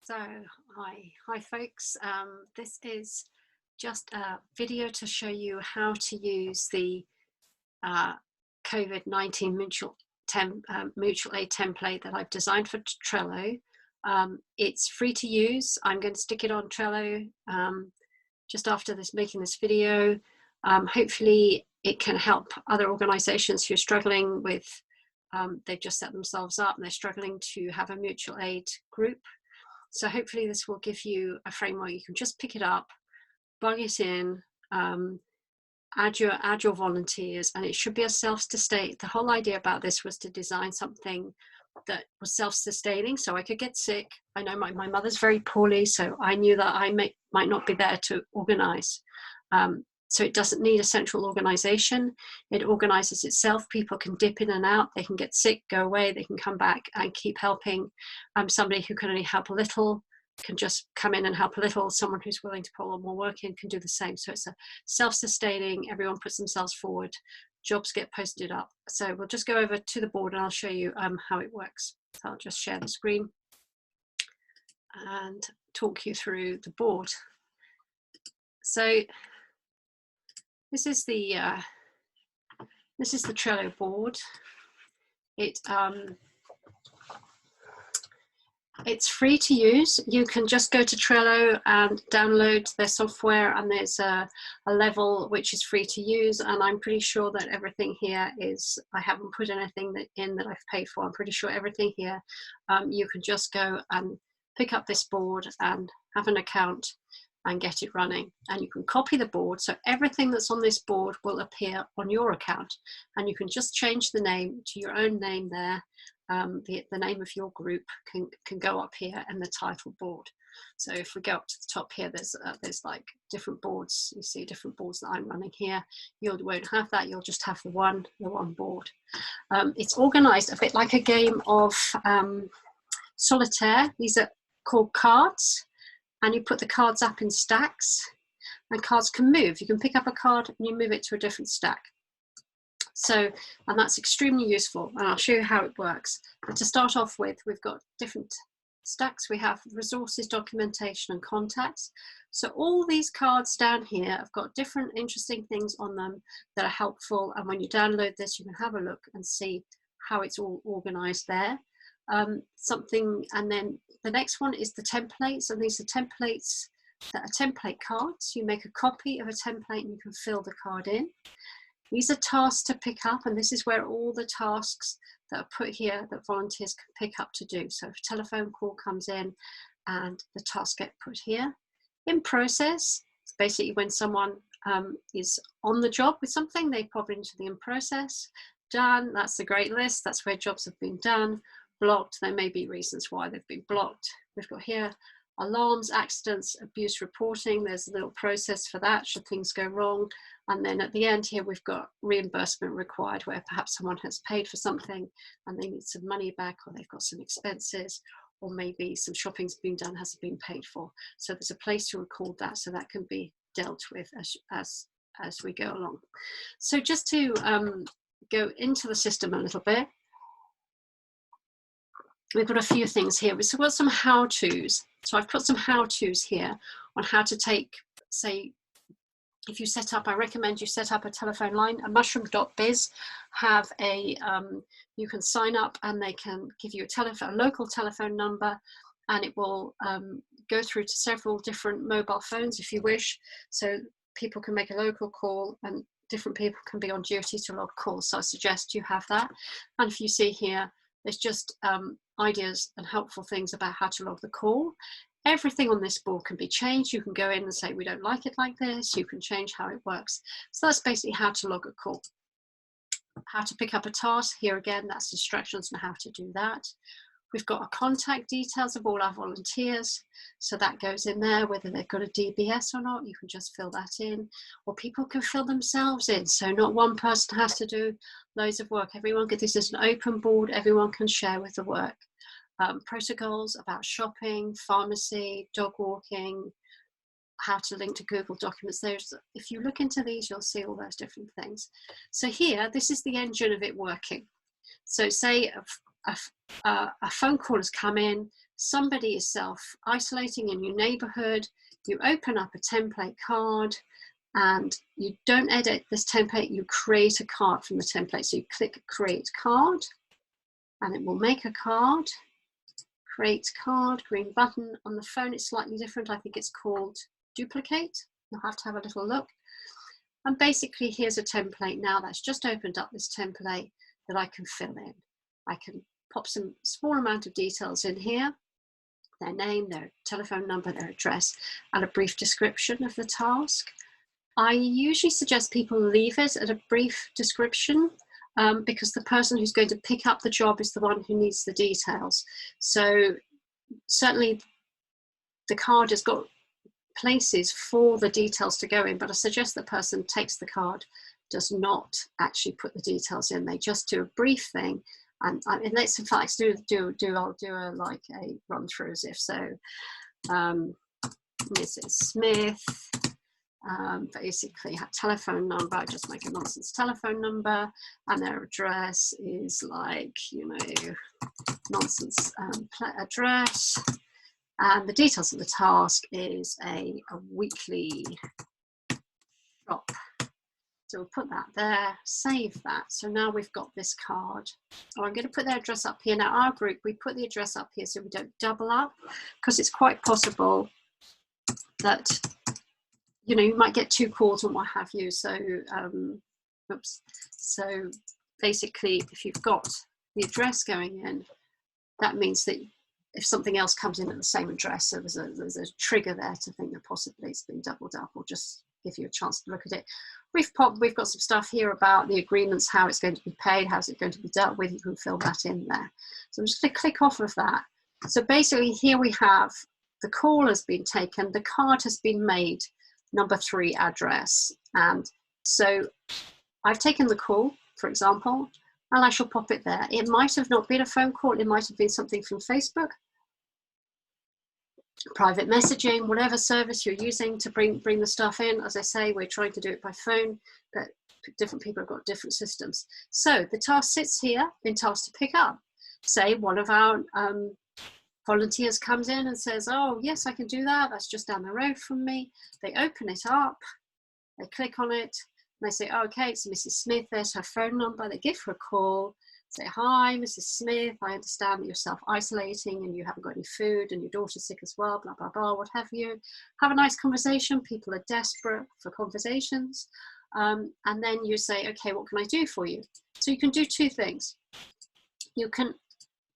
So, hi folks. This is just a video to show you how to use the COVID-19 mutual aid template that I've designed for Trello. It's free to use. I'm going to stick it on Trello just after making this video. Hopefully it can help other organizations who are struggling with, they've just set themselves up and they're struggling to have a mutual aid group. So hopefully this will give you a framework. You can just pick it up, bug it in, add your volunteers, and it should be a self-sustain. The whole idea about this was to design something that was self-sustaining, so I could get sick. I know my mother's very poorly, so I knew that I might not be there to organize. So it doesn't need a central organization. It organizes itself. People can dip in and out. They can get sick, go away. They can come back and keep helping. Somebody who can only help a little can just come in and help a little. Someone who's willing to put a lot more work in can do the same. So it's a self-sustaining, everyone puts themselves forward, jobs get posted up. So we'll just go over to the board and I'll show you how it works. So I'll just share the screen and talk you through the board. So this is the Trello board. It's free to use. You can just go to Trello and download their software, and there's a level which is free to use. And I'm pretty sure that everything here is, I haven't put anything in that I've paid for. I'm pretty sure everything here, you can just go and pick up this board and have an account and get it running, and you can copy the board, so everything that's on this board will appear on your account, and you can just change the name to your own name there. The name of your group can go up here in the title board. So if we go up to the top here, there's like different boards. You see different boards that I'm running here. You won't have that. You'll just have the one board. It's organized a bit like a game of solitaire. These are called cards. And you put the cards up in stacks, and cards can move. You can pick up a card and you move it to a different stack. So, and that's extremely useful, and I'll show you how it works. But to start off with, we've got different stacks. We have resources, documentation, and contacts. So all these cards down here have got different interesting things on them that are helpful. And when you download this, you can have a look and see how it's all organized there. And then the next one is the templates, and these are templates that are template cards. You make a copy of a template and you can fill the card in. These are tasks to pick up, and this is where all the tasks that are put here that volunteers can pick up to do. So if a telephone call comes in and the tasks get put here. In process, it's basically when someone is on the job with something, they pop into the in process. Done, that's the great list, that's where jobs have been done. Blocked, there may be reasons why they've been blocked. We've got here alarms, accidents, abuse reporting. There's a little process for that should things go wrong. And then at the end here, we've got reimbursement required, where perhaps someone has paid for something and they need some money back, or they've got some expenses, or maybe some shopping's been done, hasn't been paid for. So there's a place to record that, so that can be dealt with as we go along. So just to go into the system a little bit, we've got a few things here. We've got some how-tos. So I've put some how-tos here on how to take, say, if you set up, I recommend you set up a telephone line. A mushroom.biz have a, you can sign up and they can give you a local telephone number, and it will go through to several different mobile phones if you wish. So people can make a local call and different people can be on duty to log calls. So I suggest you have that. And if you see here, there's just ideas and helpful things about how to log the call. Everything on this board can be changed. You can go in and say, we don't like it like this. You can change how it works. So that's basically how to log a call. How to pick up a task. Here again, that's instructions on how to do that. We've got our contact details of all our volunteers. So that goes in there, whether they've got a DBS or not, you can just fill that in, or people can fill themselves in. So not one person has to do loads of work. This is an open board, everyone can share with the work. Protocols about shopping, pharmacy, dog walking, how to link to Google Documents. If you look into these, you'll see all those different things. So here, this is the engine of it working. So say a phone call has come in, somebody is self-isolating in your neighborhood, you open up a template card and you don't edit this template, you create a card from the template. So you click create card and it will make a card. Create card, green button. On the phone it's slightly different. I think it's called duplicate. You'll have to have a little look. And basically here's a template now that's just opened up this template that I can fill in. I can pop some small amount of details in here, their name, their telephone number, their address, and a brief description of the task. I usually suggest people leave it at a brief description because the person who's going to pick up the job is the one who needs the details. So certainly the card has got places for the details to go in, but I suggest the person takes the card, does not actually put the details in. They just do a brief thing, and let's in fact I'll do a like a run through as if so. Mrs. Smith, basically her telephone number, just make a nonsense telephone number, and their address is like, you know, nonsense address. And the details of the task is a weekly shop. So we'll put that there, save that. So now we've got this card. Oh, I'm going to put their address up here. Now our group, we put the address up here so we don't double up, because it's quite possible that, you know, you might get 2 calls and what have you. So, oops. So basically, if you've got the address going in, that means that if something else comes in at the same address, so there's a trigger there to think that possibly it's been doubled up, or just give you a chance to look at it. We've got some stuff here about the agreements, how it's going to be paid, how's it going to be dealt with. You can fill that in there. So I'm just going to click off of that. So basically here we have the call has been taken, the card has been made, number 3 address. And so I've taken the call, for example, and I shall pop it there. It might have not been a phone call, it might have been something from Facebook, private messaging, whatever service you're using to bring the stuff in. As I say, we're trying to do it by phone, but different people have got different systems. So the task sits here, been tasked to pick up. Say one of our volunteers comes in and says, oh yes, I can do that, that's just down the road from me. They open it up, they click on it, and they say, oh, okay, it's Mrs. Smith, there's her phone number. They give her a call, say, hi, Mrs. Smith, I understand that you're self-isolating and you haven't got any food and your daughter's sick as well, blah, blah, blah, what have you. Have a nice conversation. People are desperate for conversations. And then you say, okay, what can I do for you? So you can do 2 things. You can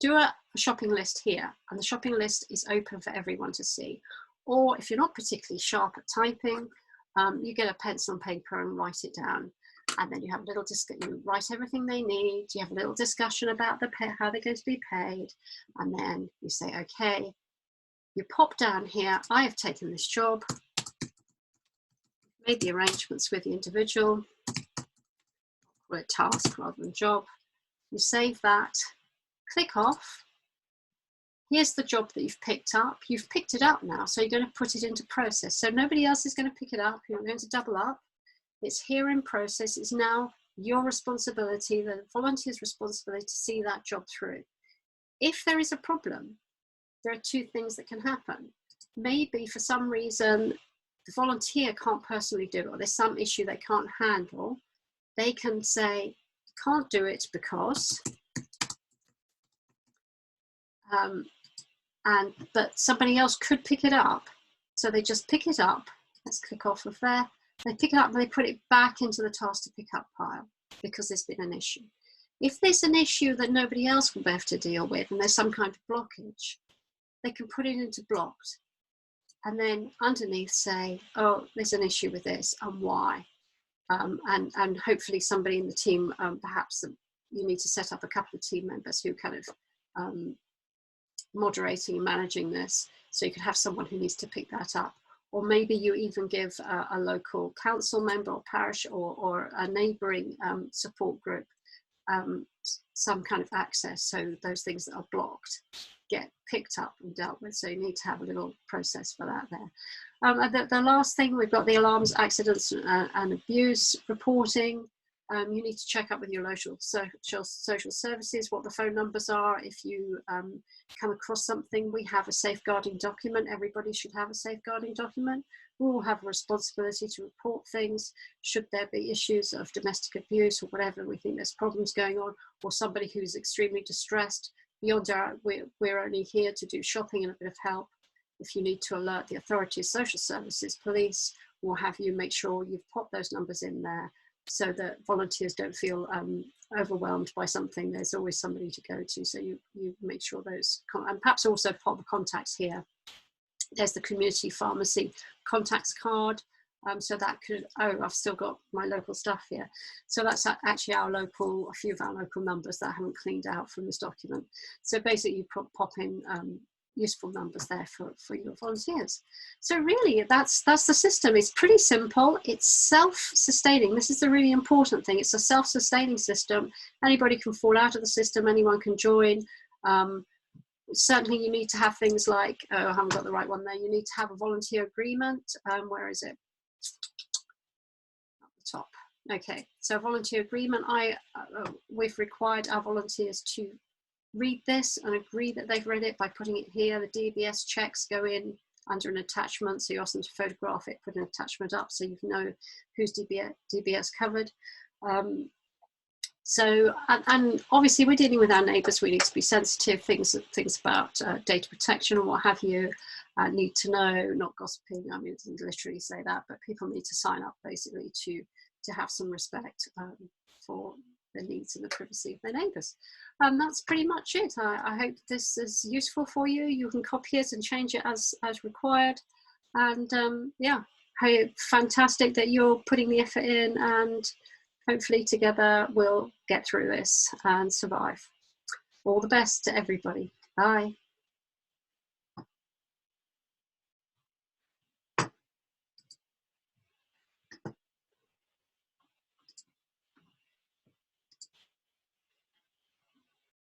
do a shopping list here, and the shopping list is open for everyone to see. Or if you're not particularly sharp at typing, you get a pencil and paper and write it down. And then you have a little you write everything they need. You have a little discussion about how they're going to be paid. And then you say, okay, you pop down here, I have taken this job, made the arrangements with the individual, call it task rather than job. You save that, click off. Here's the job that you've picked up. You've picked it up now, so you're going to put it into process. So nobody else is going to pick it up. You're going to double up. It's here in process. It's now your responsibility, the volunteer's responsibility, to see that job through. If there is a problem, there are 2 things that can happen. Maybe for some reason the volunteer can't personally do it, or there's some issue they can't handle. They can say, can't do it because, but somebody else could pick it up. So they just pick it up. Let's click off of there. They pick it up and they put it back into the task to pick up pile because there's been an issue. If there's an issue that nobody else will be able to deal with and there's some kind of blockage, they can put it into blocked and then underneath say, oh, there's an issue with this and why. And hopefully somebody in the team, perhaps you need to set up a couple of team members who kind of moderating and managing this. So you could have someone who needs to pick that up. Or maybe you even give a local council member or parish or a neighbouring support group some kind of access, so those things that are blocked get picked up and dealt with. So you need to have a little process for that there. The last thing, we've got the alarms, accidents and abuse reporting. you need to check up with your local social services, what the phone numbers are. If you come across something, we have a safeguarding document. Everybody should have a safeguarding document. We all have a responsibility to report things should there be issues of domestic abuse or whatever. We think there's problems going on, or somebody who's extremely distressed. Beyond our, we're only here to do shopping and a bit of help. If you need to alert the authorities, social services, police, or have you, make sure you've popped those numbers in there so that volunteers don't feel overwhelmed by something. There's always somebody to go to, so you make sure those, and perhaps also pop the contacts here. There's the community pharmacy contacts card, so that could, oh, I've still got my local stuff here. So that's actually our local, a few of our local numbers that I haven't cleaned out from this document. So basically you pop in useful numbers there for your volunteers. So really that's the system. It's pretty simple. It's self-sustaining. This is the really important thing. It's a self-sustaining system. Anybody can fall out of the system, anyone can join. Certainly you need to have things like, oh, I haven't got the right one there. You need to have a volunteer agreement. Where is it? At the top. Okay, so volunteer agreement. We've required our volunteers to read this and agree that they've read it by putting it here. The DBS checks go in under an attachment, so you ask them to photograph it, put an attachment up so you know who's DBS covered. And obviously we're dealing with our neighbours. We need to be sensitive. Things about data protection or what have you need to know, not gossiping. I mean, it doesn't literally say that, but people need to sign up basically to have some respect for the needs and the privacy of their neighbours. That's pretty much it. I hope this is useful for you. You can copy it and change it as required. And yeah, fantastic that you're putting the effort in, and hopefully together we'll get through this and survive. All the best to everybody. Bye.